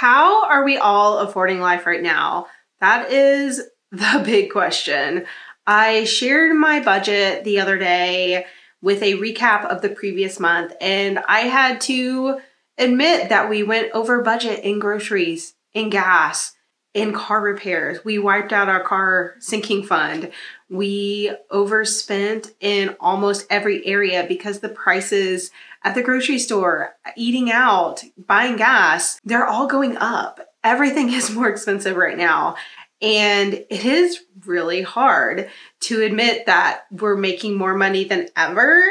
How are we all affording life right now? That is the big question. I shared my budget the other day with a recap of the previous month, and I had to admit that we went over budget in groceries, in gas, in car repairs. We wiped out our car sinking fund. We overspent in almost every area because the prices at the grocery store, eating out, buying gas, they're all going up. Everything is more expensive right now. And it is really hard to admit that we're making more money than ever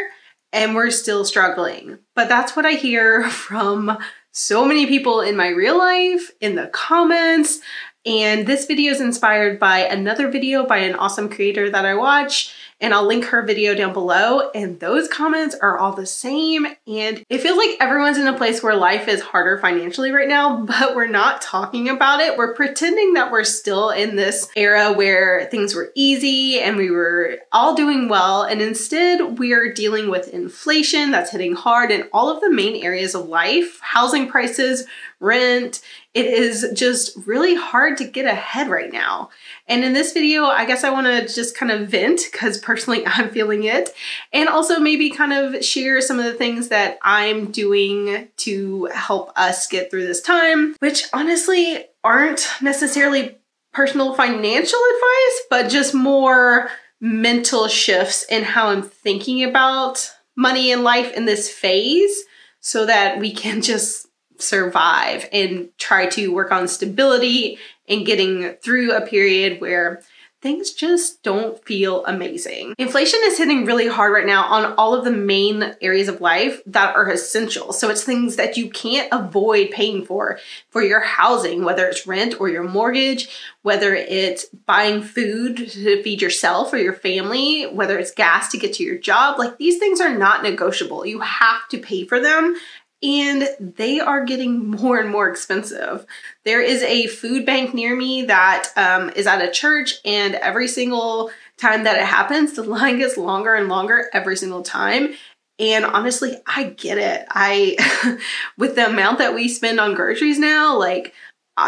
and we're still struggling. But that's what I hear from so many people in my real life, in the comments. And this video is inspired by another video by an awesome creator that I watch, and I'll link her video down below. And those comments are all the same. And it feels like everyone's in a place where life is harder financially right now, but we're not talking about it. We're pretending that we're still in this era where things were easy and we were all doing well. And instead we're dealing with inflation that's hitting hard in all of the main areas of life, housing prices, rent. It is just really hard to get ahead right now. And in this video, I guess I want to just kind of vent because personally I'm feeling it, and also maybe kind of share some of the things that I'm doing to help us get through this time, which honestly aren't necessarily personal financial advice, but just more mental shifts in how I'm thinking about money and life in this phase so that we can just survive and try to work on stability and getting through a period where things just don't feel amazing. Inflation is hitting really hard right now on all of the main areas of life that are essential. So it's things that you can't avoid paying for your housing, whether it's rent or your mortgage, whether it's buying food to feed yourself or your family, whether it's gas to get to your job. Like, these things are not negotiable. You have to pay for them. And they are getting more and more expensive. There is a food bank near me that is at a church, and every single time that it happens, the line gets longer and longer every single time. And honestly, I get it. With the amount that we spend on groceries now, like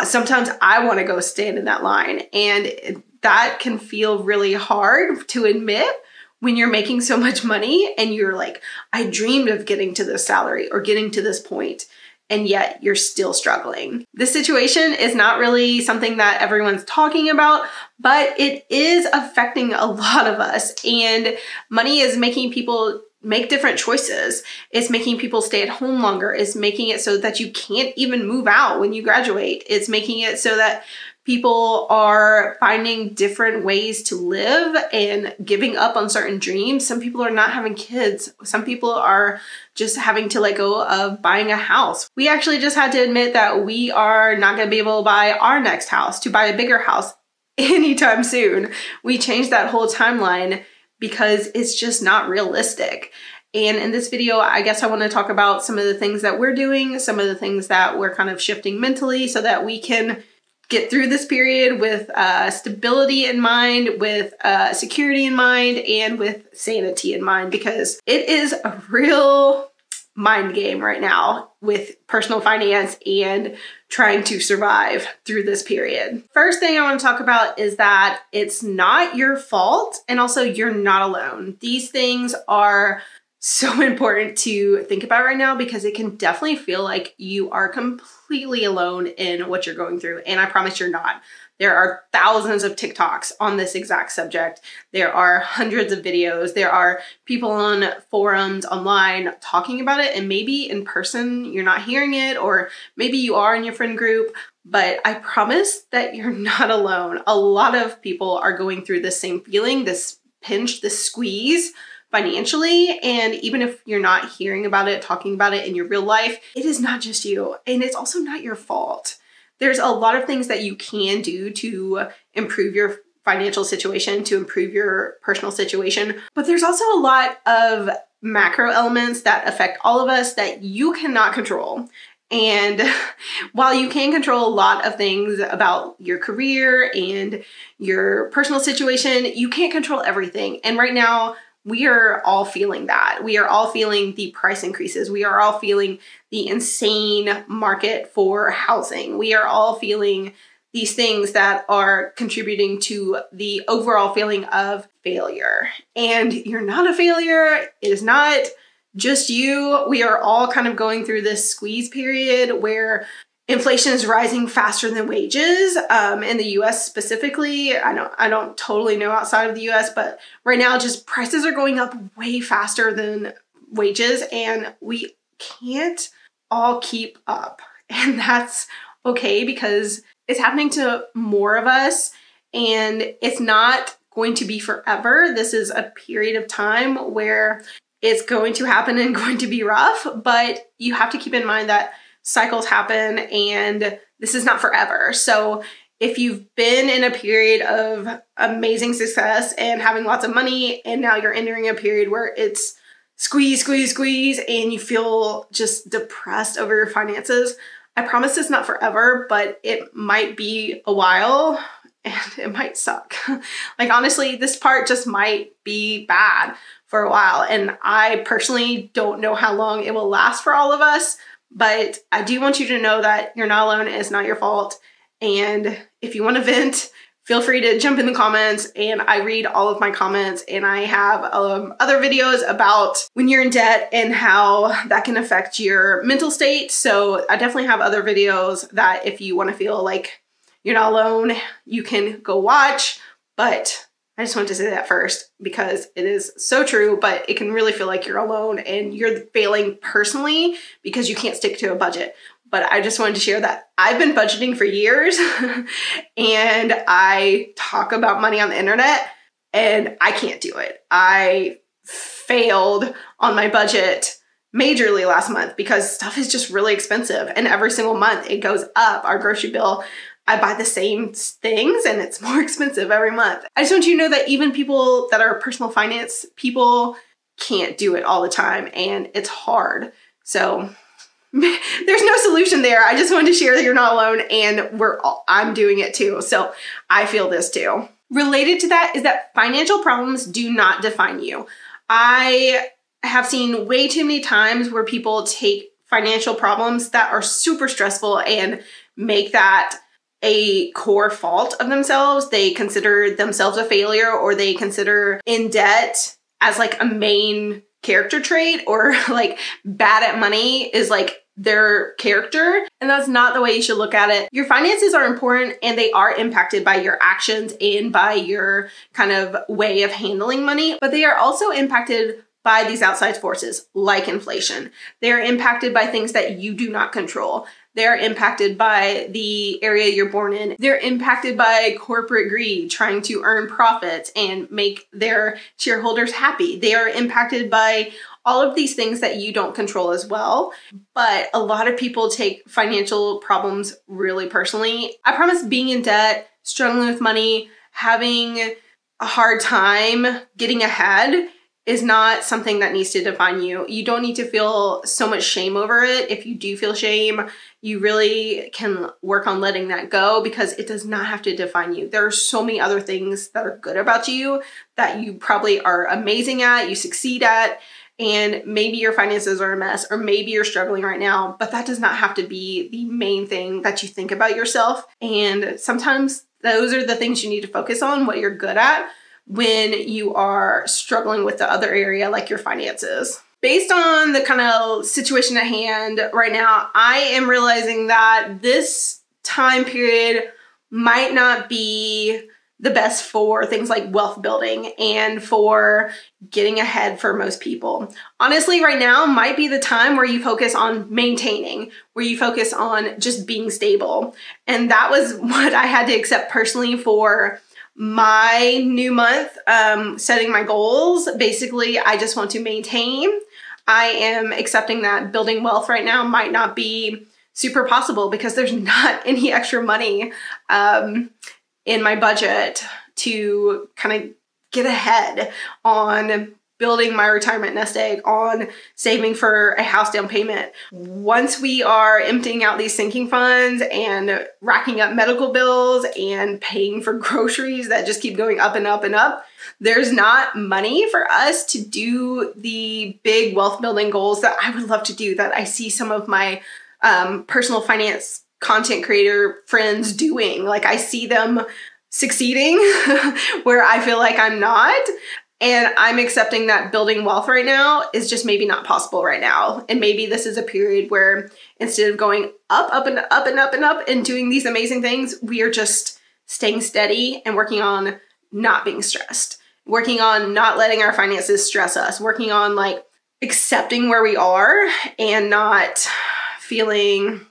sometimes I want to go stand in that line, and that can feel really hard to admit when you're making so much money and you're like, I dreamed of getting to this salary or getting to this point, and yet you're still struggling. This situation is not really something that everyone's talking about, but it is affecting a lot of us, and money is making people make different choices. It's making people stay at home longer. It's making it so that you can't even move out when you graduate. It's making it so that people are finding different ways to live and giving up on certain dreams. Some people are not having kids. Some people are just having to let go of buying a house. We actually just had to admit that we are not going to be able to buy our next house, to buy a bigger house anytime soon. We changed that whole timeline because it's just not realistic. And in this video, I guess I want to talk about some of the things that we're doing, some of the things that we're kind of shifting mentally so that we can get through this period with stability in mind, with security in mind, and with sanity in mind, because it is a real mind game right now with personal finance and trying to survive through this period. First thing I want to talk about is that it's not your fault, and also you're not alone. These things are so important to think about right now because it can definitely feel like you are completely alone in what you're going through. And I promise you're not. There are thousands of TikToks on this exact subject. There are hundreds of videos. There are people on forums online talking about it, and maybe in person you're not hearing it, or maybe you are in your friend group, but I promise that you're not alone. A lot of people are going through the same feeling, this pinch, this squeeze financially. And even if you're not hearing about it, talking about it in your real life, it is not just you, and it's also not your fault. There's a lot of things that you can do to improve your financial situation, to improve your personal situation, but there's also a lot of macro elements that affect all of us that you cannot control. And while you can control a lot of things about your career and your personal situation, you can't control everything. And right now, we are all feeling that. We are all feeling the price increases. We are all feeling the insane market for housing. We are all feeling these things that are contributing to the overall feeling of failure. And you're not a failure. It is not just you. We are all kind of going through this squeeze period where inflation is rising faster than wages in the US specifically. I don't totally know outside of the US, but right now just prices are going up way faster than wages, and we can't all keep up. And that's okay because it's happening to more of us, and it's not going to be forever. This is a period of time where it's going to happen and going to be rough, but you have to keep in mind that cycles happen and this is not forever. So if you've been in a period of amazing success and having lots of money, and now you're entering a period where it's squeeze, squeeze, squeeze, and you feel just depressed over your finances, I promise it's not forever, but it might be a while and it might suck. Like honestly, this part just might be bad for a while. And I personally don't know how long it will last for all of us, but I do want you to know that you're not alone. It's not your fault. And if you want to vent, feel free to jump in the comments, and I read all of my comments, and I have other videos about when you're in debt and how that can affect your mental state. So I definitely have other videos that if you want to feel like you're not alone, you can go watch. But I just wanted to say that first because it is so true, but it can really feel like you're alone and you're failing personally because you can't stick to a budget. But I just wanted to share that I've been budgeting for years and I talk about money on the internet and I can't do it. I failed on my budget majorly last month because stuff is just really expensive, and every single month it goes up. Our grocery bill, I buy the same things and it's more expensive every month. I just want you to know that even people that are personal finance people can't do it all the time, and it's hard. So there's no solution there. I just wanted to share that you're not alone, and I'm doing it too. So I feel this too. Related to that is that financial problems do not define you. I have seen way too many times where people take financial problems that are super stressful and make that a core fault of themselves. They consider themselves a failure, or they consider in debt as like a main character trait, or like bad at money is like their character. And that's not the way you should look at it. Your finances are important, and they are impacted by your actions and by your kind of way of handling money, but they are also impacted by these outside forces like inflation. They're impacted by things that you do not control. They're impacted by the area you're born in. They're impacted by corporate greed, trying to earn profits and make their shareholders happy. They are impacted by all of these things that you don't control as well. But a lot of people take financial problems really personally. I promise being in debt, struggling with money, having a hard time getting ahead is not something that needs to define you. You don't need to feel so much shame over it. If you do feel shame, you really can work on letting that go, because it does not have to define you. There are so many other things that are good about you that you probably are amazing at, you succeed at, and maybe your finances are a mess, or maybe you're struggling right now, but that does not have to be the main thing that you think about yourself. And sometimes those are the things you need to focus on, what you're good at, when you are struggling with the other area like your finances. Based on the kind of situation at hand right now, I am realizing that this time period might not be the best for things like wealth building and for getting ahead for most people. Honestly, right now might be the time where you focus on maintaining, where you focus on just being stable. And that was what I had to accept personally for my new month, setting my goals. Basically, I just want to maintain. I am accepting that building wealth right now might not be super possible because there's not any extra money in my budget to kind of get ahead on building my retirement nest egg, on saving for a house down payment. Once we are emptying out these sinking funds and racking up medical bills and paying for groceries that just keep going up and up and up, there's not money for us to do the big wealth building goals that I would love to do, that I see some of my personal finance content creator friends doing. Like, I see them succeeding where I feel like I'm not. And I'm accepting that building wealth right now is just maybe not possible right now. And maybe this is a period where instead of going up, up, and up, and up, and up, and doing these amazing things, we are just staying steady and working on not being stressed, working on not letting our finances stress us, working on like accepting where we are and not feeling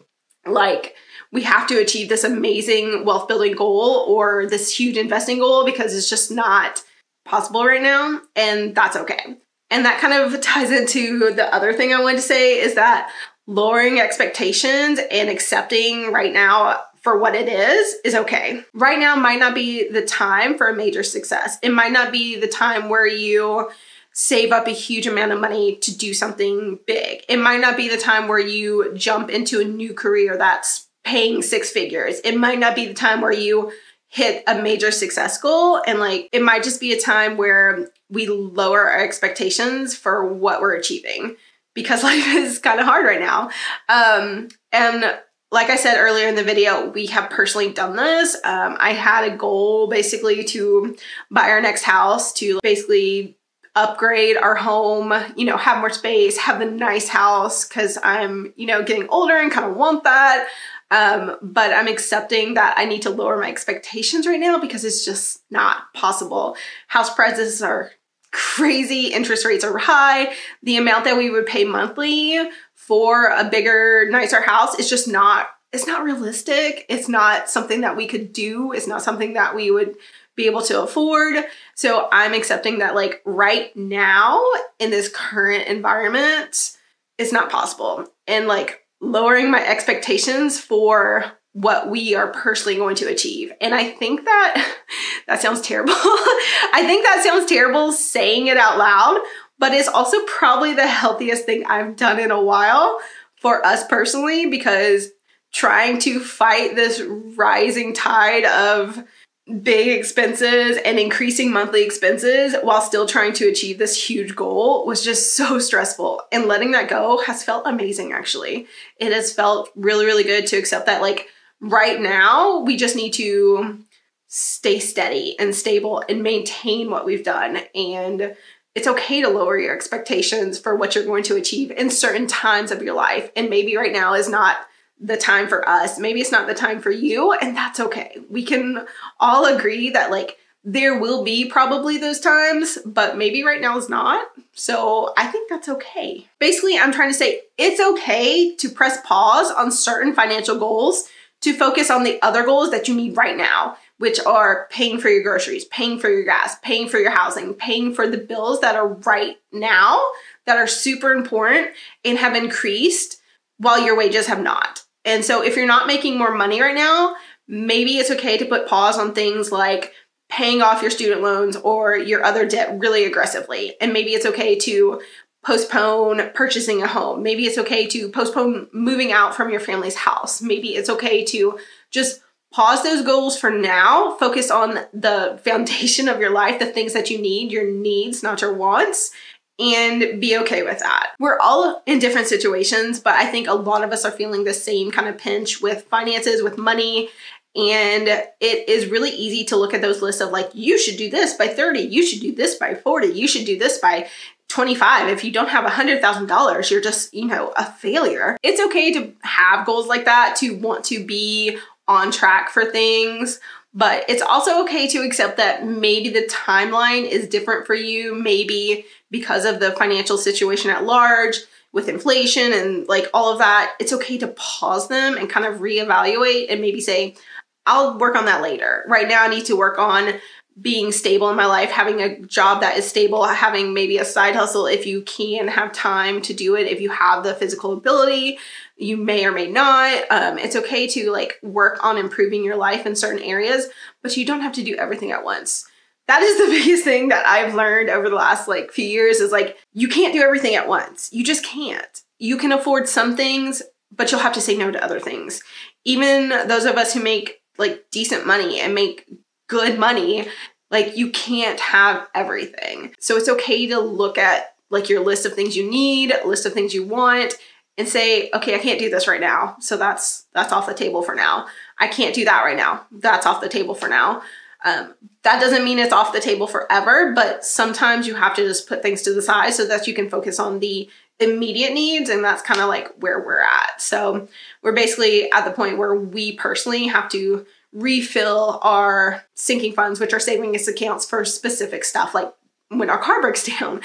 like we have to achieve this amazing wealth building goal or this huge investing goal, because it's just not possible right now, and that's okay. And that kind of ties into the other thing I wanted to say, is that lowering expectations and accepting right now for what it is okay. Right now might not be the time for a major success. It might not be the time where you save up a huge amount of money to do something big. It might not be the time where you jump into a new career that's paying six figures. It might not be the time where you hit a major success goal, and like it might just be a time where we lower our expectations for what we're achieving, because life is kind of hard right now. And like I said earlier in the video, we have personally done this. I had a goal basically to buy our next house, to basically upgrade our home, you know, have more space, have a nice house, because I'm, you know, getting older and kind of want that. But I'm accepting that I need to lower my expectations right now because it's just not possible. House prices are crazy. Interest rates are high. The amount that we would pay monthly for a bigger, nicer house is just not, it's not realistic. It's not something that we could do. It's not something that we would be able to afford. So I'm accepting that like right now in this current environment, it's not possible. And like lowering my expectations for what we are personally going to achieve. And I think that that sounds terrible. I think that sounds terrible saying it out loud, but it's also probably the healthiest thing I've done in a while for us personally, because trying to fight this rising tide of big expenses and increasing monthly expenses while still trying to achieve this huge goal was just so stressful. And letting that go has felt amazing, actually. It has felt really, really good to accept that like right now we just need to stay steady and stable and maintain what we've done. And it's okay to lower your expectations for what you're going to achieve in certain times of your life. And maybe right now is not the time for us. Maybe it's not the time for you, and that's okay. We can all agree that like there will be probably those times, but maybe right now is not. So I think that's okay. Basically, I'm trying to say it's okay to press pause on certain financial goals to focus on the other goals that you need right now, which are paying for your groceries, paying for your gas, paying for your housing, paying for the bills that are right now that are super important and have increased while your wages have not. And so if you're not making more money right now, maybe it's okay to put pause on things like paying off your student loans or your other debt really aggressively. And maybe it's okay to postpone purchasing a home. Maybe it's okay to postpone moving out from your family's house. Maybe it's okay to just pause those goals for now, focus on the foundation of your life, the things that you need, your needs, not your wants, and be okay with that. We're all in different situations, but I think a lot of us are feeling the same kind of pinch with finances, with money. And it is really easy to look at those lists of like, you should do this by 30, you should do this by 40, you should do this by 25. If you don't have $100,000, you're just, you know, a failure. It's okay to have goals like that, to want to be on track for things, but it's also okay to accept that maybe the timeline is different for you, maybe because of the financial situation at large with inflation and like all of that. It's okay to pause them and kind of reevaluate and maybe say, I'll work on that later. Right now I need to work on being stable in my life, having a job that is stable, having maybe a side hustle if you can have time to do it, if you have the physical ability. You may or may not. It's okay to like work on improving your life in certain areas, but you don't have to do everything at once. that is the biggest thing that I've learned over the last like few years is like, you can't do everything at once. You just can't. You can afford some things, but you'll have to say no to other things. Even those of us who make like decent money and make good money, like you can't have everything. So it's okay to look at like your list of things you need, a list of things you want, and say, okay, I can't do this right now. So that's off the table for now. I can't do that right now. That's off the table for now. That doesn't mean it's off the table forever, but sometimes you have to just put things to the side so that you can focus on the immediate needs. And that's kind of like where we're at. So we're basically at the point where we personally have to refill our sinking funds, which are savings accounts for specific stuff like when our car breaks down.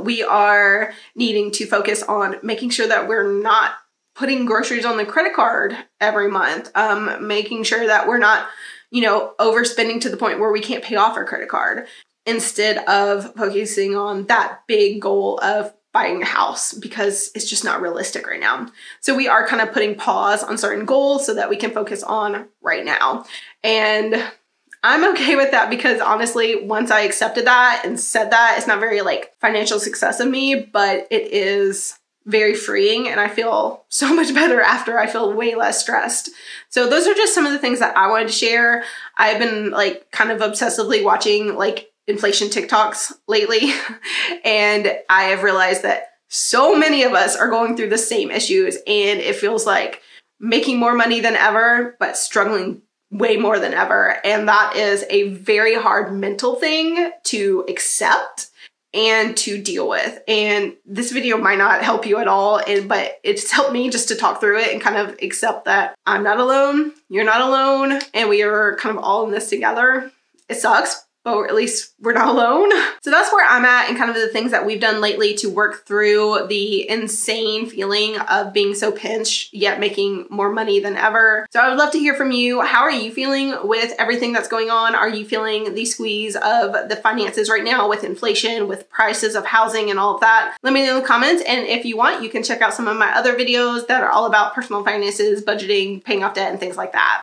We are needing to focus on making sure that we're not putting groceries on the credit card every month, making sure that we're not, you know, overspending to the point where we can't pay off our credit card, instead of focusing on that big goal of buying a house, because it's just not realistic right now. So we are kind of putting pause on certain goals so that we can focus on right now. And I'm okay with that because honestly, once I accepted that and said that, it's not very like financial success of me, but it is very freeing and I feel so much better after. I feel way less stressed. So those are just some of the things that I wanted to share. I've been like kind of obsessively watching like inflation TikToks lately. And I have realized that so many of us are going through the same issues and it feels like making more money than ever, but struggling way more than ever. And that is a very hard mental thing to accept and to deal with. And this video might not help you at all, but it's helped me just to talk through it and kind of accept that I'm not alone, you're not alone, and we are kind of all in this together. It sucks, but at least we're not alone. So that's where I'm at and kind of the things that we've done lately to work through the insane feeling of being so pinched yet making more money than ever. So I would love to hear from you. How are you feeling with everything that's going on? Are you feeling the squeeze of the finances right now with inflation, with prices of housing and all of that? Let me know in the comments. And if you want, you can check out some of my other videos that are all about personal finances, budgeting, paying off debt, and things like that.